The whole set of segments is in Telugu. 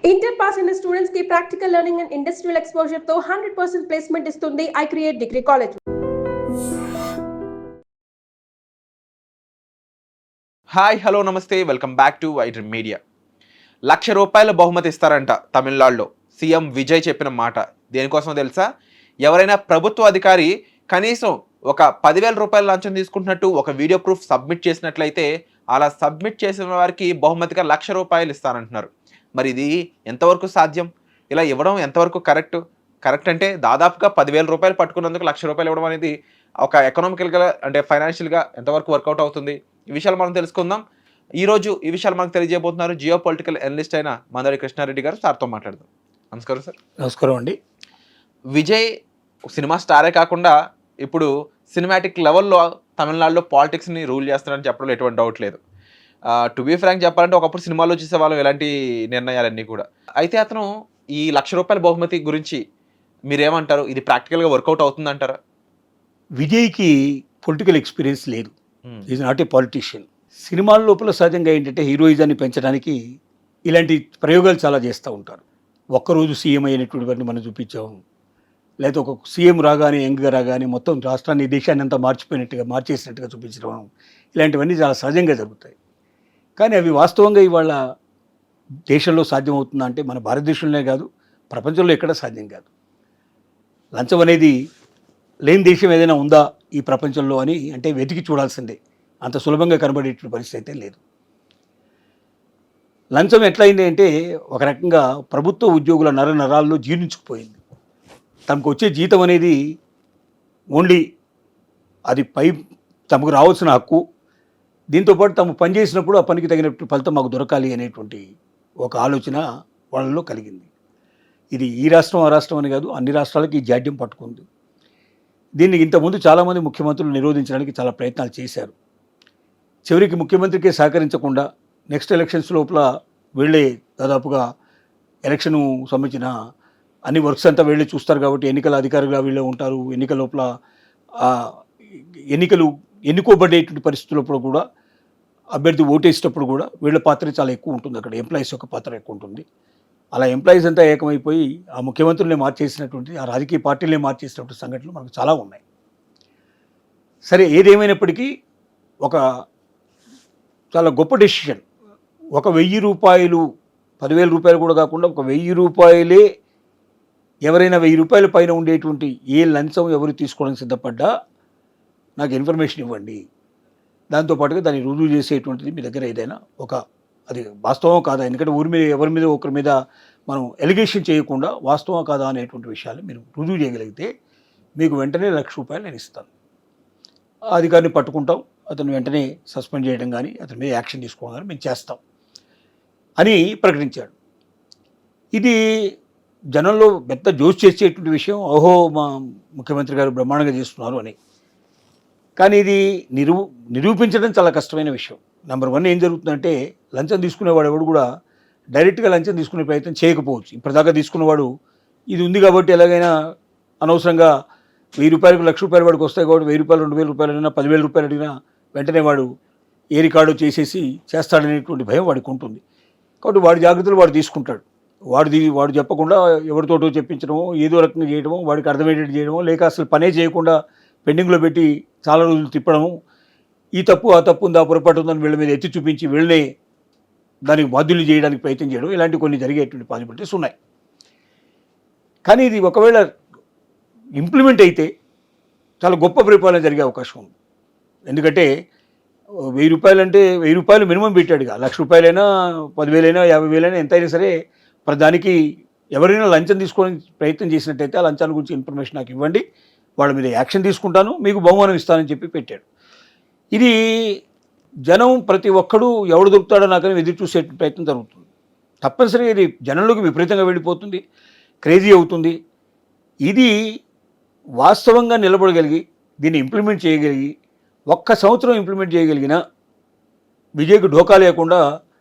ఇంటర్ పాస్ అయిన స్టూడెంట్స్ కి practical learning and industrial exposure తో 100% ప్లేస్మెంట్ ఇస్తుంది I create degree college. Hi hello నమస్తే welcome back to iDream media. ₹1,00,000 బహుమతి ఇస్తారంట తమిళనాడులో. సీఎం విజయ్ చెప్పిన మాట దేనికోసమో తెలుసా? ఎవరైనా ప్రభుత్వ అధికారి కనీసం ఒక ₹10,000 లంచం తీసుకుంటున్నట్టు ఒక వీడియో ప్రూఫ్ సబ్మిట్ చేసినట్లయితే అలా సబ్మిట్ చేసిన వారికి బహుమతిగా ₹1,00,000 ఇస్తారంటున్నారు. మరి ఇది ఎంతవరకు సాధ్యం? ఇలా ఇవ్వడం ఎంతవరకు కరెక్ట్ అంటే దాదాపుగా ₹10,000 పట్టుకున్నందుకు ₹1,00,000 ఇవ్వడం అనేది ఒక ఎకనామికల్గా అంటే ఫైనాన్షియల్గా ఎంతవరకు వర్కౌట్ అవుతుంది? ఈ విషయాలు మనం తెలుసుకుందాం. ఈరోజు ఈ విషయాలు మనకు తెలియజేయబోతున్నారు జియో పొలిటికల్ అనలిస్ట్ అయిన మందడి కృష్ణారెడ్డి గారు. సార్తో మాట్లాడదాం. నమస్కారం సార్. నమస్కారం అండి. విజయ్ సినిమా స్టారే కాకుండా ఇప్పుడు సినిమాటిక్ లెవెల్లో తమిళనాడులో పాలిటిక్స్ని రూల్ చేస్తారని చెప్పడంలో ఎటువంటి డౌట్ లేదు. టు బీ ఫ్రాంక్ చెప్పాలంటే ఒకప్పుడు సినిమాల్లో చూసేవాళ్ళం ఇలాంటి నిర్ణయాలన్నీ కూడా. అయితే అతను ఈ ₹1,00,000 బహుమతి గురించి మీరేమంటారు? ఇది ప్రాక్టికల్గా వర్కౌట్ అవుతుందంటారా? విజయ్కి పొలిటికల్ ఎక్స్పీరియన్స్ లేదు. Is not a politician. సినిమాల లోపల సహజంగా ఏంటంటే హీరోయిజాన్ని పెంచడానికి ఇలాంటి ప్రయోగాలు చాలా చేస్తూ ఉంటారు. ఒక్కరోజు సీఎం అయినటువంటి వారిని మనం చూపించాము, లేకపోతే ఒక సీఎం రాగానే యంగ్గా రాగానే మొత్తం రాష్ట్రాన్ని దేశాన్ని అంతా మార్చేసినట్టుగా చూపించడం, ఇలాంటివన్నీ చాలా సహజంగా జరుగుతాయి. కానీ అవి వాస్తవంగా ఇవాళ దేశంలో సాధ్యమవుతుందా అంటే మన భారతదేశంలోనే కాదు, ప్రపంచంలో ఎక్కడ సాధ్యం కాదు. లంచం అనేది లేని దేశం ఏదైనా ఉందా ఈ ప్రపంచంలో అని అంటే వెతికి చూడాల్సిందే. అంత సులభంగా కనబడేటువంటి పరిస్థితి అయితే లేదు. లంచం ఎట్లయింది అంటే ఒక రకంగా ప్రభుత్వ ఉద్యోగుల నరాల్లో జీర్ణించుకుపోయింది. తమకు వచ్చే జీతం అనేది ఓన్లీ అది తమకు రావాల్సిన హక్కు, దీంతోపాటు తాము పనిచేసినప్పుడు ఆ పనికి తగినట్టు ఫలితం మాకు దొరకాలి అనేటువంటి ఒక ఆలోచన వాళ్ళలో కలిగింది. ఇది ఈ రాష్ట్రం ఆ రాష్ట్రం అని కాదు, అన్ని రాష్ట్రాలకి ఈ జాడ్యం పట్టుకుంది. దీన్ని ఇంతకుముందు చాలామంది ముఖ్యమంత్రులు నిరోధించడానికి చాలా ప్రయత్నాలు చేశారు. చివరికి ముఖ్యమంత్రికే సహకరించకుండా నెక్స్ట్ ఎలక్షన్స్ లోపల వీళ్ళే దాదాపుగా ఎలక్షను సంబంధించిన అన్ని వర్క్స్ అంతా వీళ్ళే చూస్తారు కాబట్టి ఎన్నికల అధికారులుగా వీళ్ళే ఉంటారు. ఎన్నికల లోపల ఎన్నుకోబడేటువంటి పరిస్థితులప్పుడు కూడా అభ్యర్థి ఓటేసేటప్పుడు కూడా వీళ్ళ పాత్ర చాలా ఎక్కువ ఉంటుంది. అక్కడ ఎంప్లాయీస్ యొక్క పాత్ర ఎక్కువ ఉంటుంది. అలా ఎంప్లాయీస్ అంతా ఏకమైపోయి ఆ ముఖ్యమంత్రులనే మార్చేసినటువంటి, ఆ రాజకీయ పార్టీలనే మార్చేసినటువంటి సంఘటనలు మనకు చాలా ఉన్నాయి. సరే, ఏదేమైనప్పటికీ ఒక చాలా గొప్ప డెసిషన్. ఒక ₹1,000 ₹10,000 కూడా కాకుండా ఒక ₹1,000 ఎవరైనా ₹1,000 పైన ఉండేటువంటి ఏ లంచం ఎవరు తీసుకోవడానికి సిద్ధపడ్డా నాకు ఇన్ఫర్మేషన్ ఇవ్వండి. దాంతోపాటుగా దాన్ని రుజువు చేసేటువంటిది మీ దగ్గర ఏదైనా అది వాస్తవం కాదా, ఎందుకంటే ఎవరి మీద ఒకరి మీద మనం ఎలిగేషన్ చేయకుండా వాస్తవం కాదా అనేటువంటి విషయాలు మీరు రుజువు చేయగలిగితే మీకు వెంటనే ₹1,00,000 నేను ఇస్తాను. ఆ అధికారిని పట్టుకుంటాం, అతను వెంటనే సస్పెండ్ చేయడం కానీ అతని మీద యాక్షన్ తీసుకోవడం కానీ మేము చేస్తాం అని ప్రకటించాడు. ఇది జనంలో పెద్ద జోష్ చేసేటువంటి విషయం. ఓహో, మా ముఖ్యమంత్రి గారు బ్రహ్మాండంగా చేస్తున్నారు అని. కానీ ఇది నిరూపించడం చాలా కష్టమైన విషయం. నెంబర్ 1 ఏం జరుగుతుందంటే లంచం తీసుకునేవాడు ఎవడు కూడా డైరెక్ట్గా లంచం తీసుకునే ప్రయత్నం చేయకపోవచ్చు. ఇప్పటిదాకా తీసుకున్నవాడు ఇది ఉంది కాబట్టి ఎలాగైనా అనవసరంగా ₹1,000 ₹1,00,000 వాడికి వస్తాయి కాబట్టి ₹1,000 ₹2,000 అయినా ₹10,000 అడిగినా వెంటనే వాడు ఏ రికార్డు చేసేసి చేస్తాడనేటువంటి భయం వాడికి ఉంటుంది. కాబట్టి వాడి జాగ్రత్తలు వాడు తీసుకుంటాడు. వాడు చెప్పకుండా ఎవరితోటో చెప్పించడమో ఏదో రకంగా చేయడమో, వాడికి అర్థమయ్యేటట్టు చేయడమో, లేక అసలు పనే చేయకుండా పెండింగ్లో పెట్టి చాలా రోజులు తిప్పడము, ఈ తప్పు ఆ తప్పు ఉందా పొరపాటు ఉందని వీళ్ళ మీద ఎత్తి చూపించి వీళ్ళనే దానికి బాధ్యులు చేయడానికి ప్రయత్నం చేయడం, ఇలాంటి కొన్ని జరిగేటువంటి పాసిబిలిటీస్ ఉన్నాయి. కానీ ఇది ఒకవేళ ఇంప్లిమెంట్ అయితే చాలా గొప్ప పరిపాలన జరిగే అవకాశం ఉంది. ఎందుకంటే ₹1,000 అంటే ₹1,000 మినిమం పెట్టాడుగా. ₹1,00,000 అయినా ₹10,000 అయినా ₹50,000 అయినా ఎంతైనా సరే దానికి ఎవరైనా లంచం తీసుకోవడానికి ప్రయత్నం చేసినట్టయితే ఆ లంచాల గురించి ఇన్ఫర్మేషన్ నాకు ఇవ్వండి, వాళ్ళ మీద యాక్షన్ తీసుకుంటాను, మీకు బహుమానం ఇస్తానని చెప్పి పెట్టాడు. ఇది జనం ప్రతి ఒక్కడూ ఎవడు దొరుకుతాడో నాకని ఎదురు చూసే ప్రయత్నం జరుగుతుంది. తప్పనిసరిగా ఇది జనంలోకి విపరీతంగా వెళ్ళిపోతుంది, క్రేజీ అవుతుంది. ఇది వాస్తవంగా నిలబడగలిగి దీన్ని ఇంప్లిమెంట్ చేయగలిగి 1 సంవత్సరం ఇంప్లిమెంట్ చేయగలిగిన విజయ్కి ఢోకా లేకుండా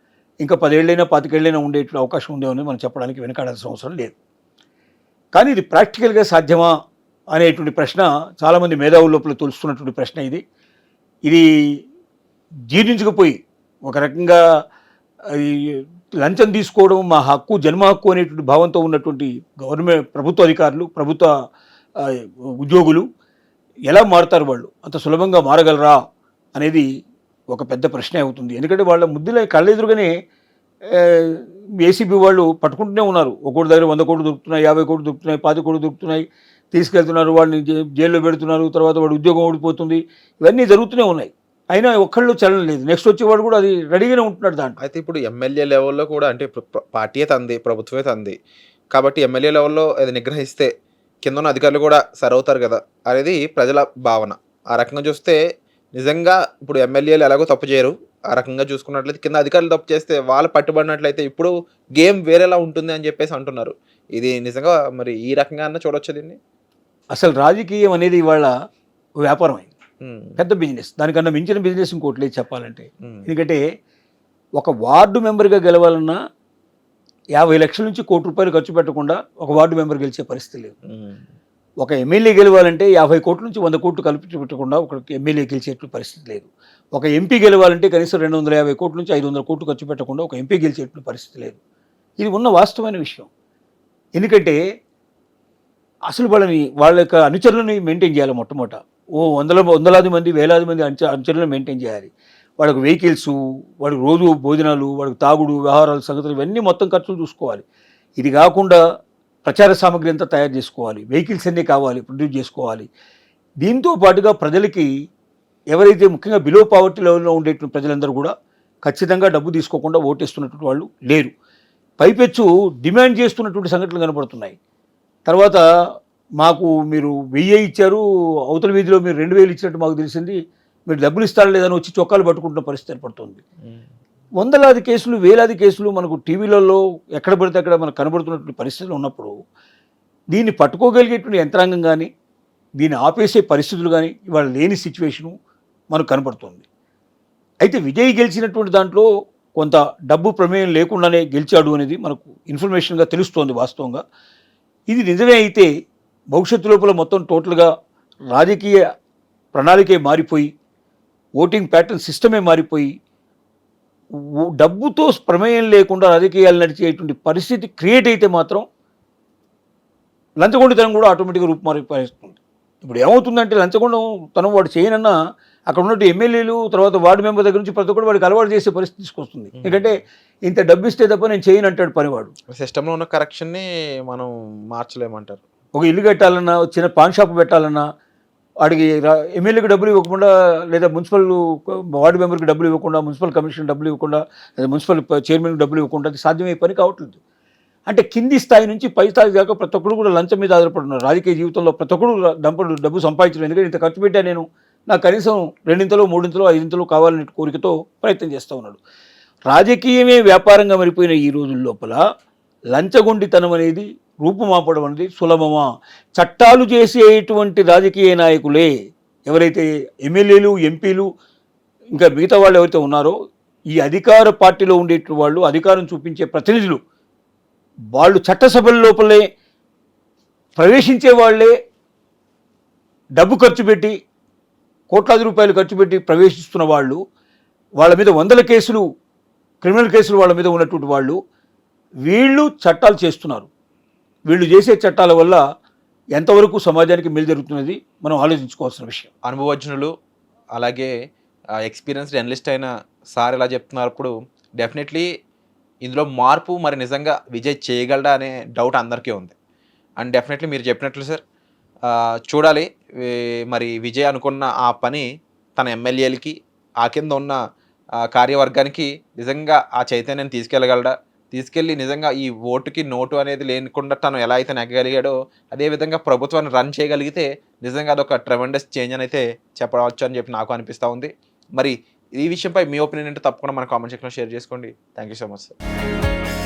ఇంకా 10 ఏళ్ళైనా 25 ఏళ్ళైనా ఉండేటువంటి అవకాశం ఉందేమని మనం చెప్పడానికి వెనకాడాల్సిన అవసరం లేదు. కానీ ఇది ప్రాక్టికల్గా సాధ్యమా అనేటువంటి ప్రశ్న చాలామంది మేధావుల లోపల తోలుస్తున్నటువంటి ప్రశ్న. ఇది జీర్ణించకపోయి ఒక రకంగా లంచం తీసుకోవడం మా హక్కు, జన్మ హక్కు అనేటువంటి భావంతో ఉన్నటువంటి గవర్నమెంట్ ప్రభుత్వ అధికారులు, ప్రభుత్వ ఆ, ఉద్యోగులు ఎలా మారుతారు? వాళ్ళు అంత సులభంగా మారగలరా అనేది ఒక పెద్ద ప్రశ్న అవుతుంది. ఎందుకంటే వాళ్ళ ముద్దుల కళ్ళెదురుగానే ఏసీబీ వాళ్ళు పట్టుకుంటూనే ఉన్నారు. ఒక్కొక్కటి దగ్గర 100 కోట్లు దొరుకుతున్నాయి, 50 కోట్లు దొరుకుతున్నాయి, 10 కోట్లు దొరుకుతున్నాయి, తీసుకెళ్తున్నారు, వాళ్ళని జైల్లో పెడుతున్నారు, తర్వాత వాడు ఉద్యోగం ఓడిపోతుంది, ఇవన్నీ జరుగుతూనే ఉన్నాయి. అయినా ఒక్కళ్ళు చలనం లేదు. నెక్స్ట్ వచ్చేవాడు కూడా అది రెడీగానే ఉంటున్నాడు దాంట్లో. అయితే ఇప్పుడు ఎమ్మెల్యే లెవెల్లో కూడా అంటే పార్టీయే తంది, ప్రభుత్వమే తంది కాబట్టి ఎమ్మెల్యే లెవెల్లో అది నిగ్రహిస్తే కింద ఉన్న అధికారులు కూడా సరవుతారు కదా అనేది ప్రజల భావన. ఆ రకంగా చూస్తే నిజంగా ఇప్పుడు ఎమ్మెల్యేలు ఎలాగో తప్పు చేయరు, ఆ రకంగా చూసుకున్నట్లయితే కింద అధికారులు తప్పు చేస్తే వాళ్ళు పట్టుబడినట్లయితే ఇప్పుడు గేమ్ వేరేలా ఉంటుంది అని చెప్పేసి అంటున్నారు. ఇది నిజంగా మరి ఈ రకంగా అన్న చూడొచ్చు దీన్ని. అసలు రాజకీయం అనేది ఇవాళ వ్యాపారం అయింది, ఉమ్, పెద్ద బిజినెస్. దానికన్నా మించిన బిజినెస్ ఇంకోటి లేదు చెప్పాలంటే. ఉమ్, ఎందుకంటే ఒక వార్డు మెంబర్గా గెలవాలన్నా 50 లక్షల నుంచి ₹1 కోటి ఖర్చు పెట్టకుండా ఒక వార్డు మెంబర్ గెలిచే పరిస్థితి లేదు. ఉమ్, ఒక ఎమ్మెల్యే గెలవాలంటే 50 కోట్ల నుంచి 100 కోట్లు కలిపి పెట్టకుండా ఒక ఎమ్మెల్యే గెలిచేటువంటి పరిస్థితి లేదు. ఒక ఎంపీ గెలవాలంటే కనీసం 250 కోట్ల నుంచి 500 కోట్లు ఖర్చు పెట్టకుండా ఒక ఎంపీ గెలిచేటువంటి పరిస్థితి లేదు. ఇది ఉన్న వాస్తవమైన విషయం. ఎందుకంటే అసలు వాళ్ళ యొక్క అనుచరులను మెయింటైన్ చేయాలి. మొట్టమొదట వందలాది మంది, వేలాది మంది అనుచరులను మెయింటైన్ చేయాలి. వాళ్ళకి వెహికల్స్, వాడికి రోజు భోజనాలు, వాడికి తాగుడు, వ్యవహారాల సంగతులు, ఇవన్నీ మొత్తం ఖర్చులు చూసుకోవాలి. ఇది కాకుండా ప్రచార సామగ్రి అంతా తయారు చేసుకోవాలి, వెహికల్స్ అన్నీ కావాలి, ప్రొడ్యూస్ చేసుకోవాలి. దీంతో పాటుగా ప్రజలకి ఎవరైతే ముఖ్యంగా బిలో పావర్టీ లెవెల్లో ఉండేటువంటి ప్రజలందరూ కూడా ఖచ్చితంగా డబ్బు తీసుకోకుండా ఓటేస్తున్నటువంటి వాళ్ళు లేరు. పైపెచ్చు డిమాండ్ చేస్తున్నటువంటి సంఘటనలు కనబడుతున్నాయి. తర్వాత మాకు మీరు 1000 ఇచ్చారు, అవతల వీధిలో మీరు 2000 ఇచ్చినట్టు మాకు తెలిసింది, మీరు డబ్బులు ఇస్తారా లేదని వచ్చి చొక్కాలు పట్టుకుంటున్న పరిస్థితి ఏర్పడుతుంది. ఉమ్, వందలాది కేసులు, వేలాది కేసులు మనకు టీవీలలో ఎక్కడ పడితే అక్కడ మనకు కనబడుతున్నటువంటి పరిస్థితులు ఉన్నప్పుడు దీన్ని పట్టుకోగలిగేటువంటి యంత్రాంగం కానీ, దీన్ని ఆపేసే పరిస్థితులు కానీ ఇవాళ లేని సిచ్యువేషను మనకు కనబడుతుంది. అయితే విజయ్ గెలిచినటువంటి దాంట్లో కొంత డబ్బు ప్రమేయం లేకుండానే గెలిచాడు అనేది మనకు ఇన్ఫర్మేషన్గా తెలుస్తోంది. వాస్తవంగా ఇది నిజమే అయితే భవిష్యత్తు లోపల మొత్తం టోటల్గా రాజకీయ ప్రణాళికే మారిపోయి, ఓటింగ్ ప్యాటర్న్ సిస్టమే మారిపోయి, డబ్బుతో ప్రమేయం లేకుండా రాజకీయాలు నడిచేటువంటి పరిస్థితి క్రియేట్ అయితే మాత్రం లంచగొండితనం కూడా ఆటోమేటిక్గా రూపుమారిపోతుంది. ఇప్పుడు ఏమవుతుందంటే లంచగొండం వాడు చేయనన్నా అక్కడ ఉన్నట్టు ఎమ్మెల్యేలు, తర్వాత వార్డు మెంబర్ దగ్గర నుంచి ప్రతి ఒక్కరు వాడికి అలవాటు చేసే పరిస్థితి తీసుకొస్తుంది. ఎందుకంటే ఇంత డబ్బు ఇస్తే తప్ప నేను చేయను అంటాడు పనివాడు. సిస్టంలో ఉన్న కరెక్షన్ని మనం మార్చలేమంటారు. ఒక ఇల్లు కట్టాలన్నా, చిన్న పాన్ షాప్ పెట్టాలన్నా వాడికి ఎమ్మెల్యేకి డబ్బులు ఇవ్వకుండా, లేదా మున్సిపల్ వార్డు మెంబర్కి డబ్బులు ఇవ్వకుండా, మున్సిపల్ కమిషన్ డబ్బులు ఇవ్వకుండా, లేదా మున్సిపల్ చైర్మన్కి డబ్బులు ఇవ్వకుండా అది సాధ్యమయ్యే పని కావట్లేదు. అంటే కింది స్థాయి నుంచి పై స్థాయి దాకా ప్రతి ఒక్కరు కూడా లంచం మీద ఆధారపడుతున్నారు. రాజకీయ జీవితంలో ప్రతి ఒక్కరు డబ్బు సంపాదించడం, ఎందుకంటే ఇంత ఖర్చు పెట్టా నేను, నాకు కనీసం 2 3 5 కావాలనే కోరికతో ప్రయత్నం చేస్తూ ఉన్నాడు. రాజకీయమే వ్యాపారంగా మారిపోయిన ఈ రోజుల లోపల లంచగొండితనం అనేది రూపుమాపడం అనేది సులభమా? చట్టాలు చేసేటువంటి రాజకీయ నాయకులే, ఎవరైతే ఎమ్మెల్యేలు, ఎంపీలు, ఇంకా మిగతా వాళ్ళు ఎవరైతే ఉన్నారో, ఈ అధికార పార్టీలో ఉండేటువంటి వాళ్ళు, అధికారం చూపించే ప్రతినిధులు, వాళ్ళు చట్టసభల లోపలే ప్రవేశించే వాళ్ళే డబ్బు ఖర్చు పెట్టి, కోట్లాది రూపాయలు ఖర్చు పెట్టి ప్రవేశిస్తున్న వాళ్ళు, వాళ్ళ మీద 100 కేసులు, క్రిమినల్ కేసులు వాళ్ళ మీద ఉన్నటువంటి వాళ్ళు, వీళ్ళు చట్టాలు చేస్తున్నారు. వీళ్ళు చేసే చట్టాల వల్ల ఎంతవరకు సమాజానికి మేలు జరుగుతున్నది మనం ఆలోచించుకోవాల్సిన విషయం. అనుభవజ్ఞులు అలాగే ఎక్స్పీరియన్స్డ్ జర్నలిస్ట్ అయిన సార్ ఇలా చెప్తున్నప్పుడు డెఫినెట్లీ ఇందులో మార్పు మరి నిజంగా విజయ్ చేయగలడా అనే డౌట్ అందరికీ ఉంది. అండ్ డెఫినెట్లీ మీరు చెప్పినట్లు సార్ చూడాలి మరి విజయ్ అనుకున్న ఆ పని తన ఎమ్మెల్యేలకి, ఆ కింద ఉన్న కార్యవర్గానికి నిజంగా ఆ చైతన్యాన్ని తీసుకెళ్ళి నిజంగా ఈ ఓటుకి నోటు అనేది లేకుండా తను ఎలా అయితే నెగ్గగలిగాడో అదేవిధంగా ప్రభుత్వాన్ని రన్ చేయగలిగితే నిజంగా అదొక ట్రెమెండస్ చేంజ్ అని అయితే చెప్పవచ్చు అని చెప్పి నాకు అనిపిస్తూ ఉంది. మరి ఈ విషయంపై మీ ఒపీనియన్ అంటే తప్పకుండా మన కామెంట్ సెక్షన్లో షేర్ చేసుకోండి. Thank you so much sir.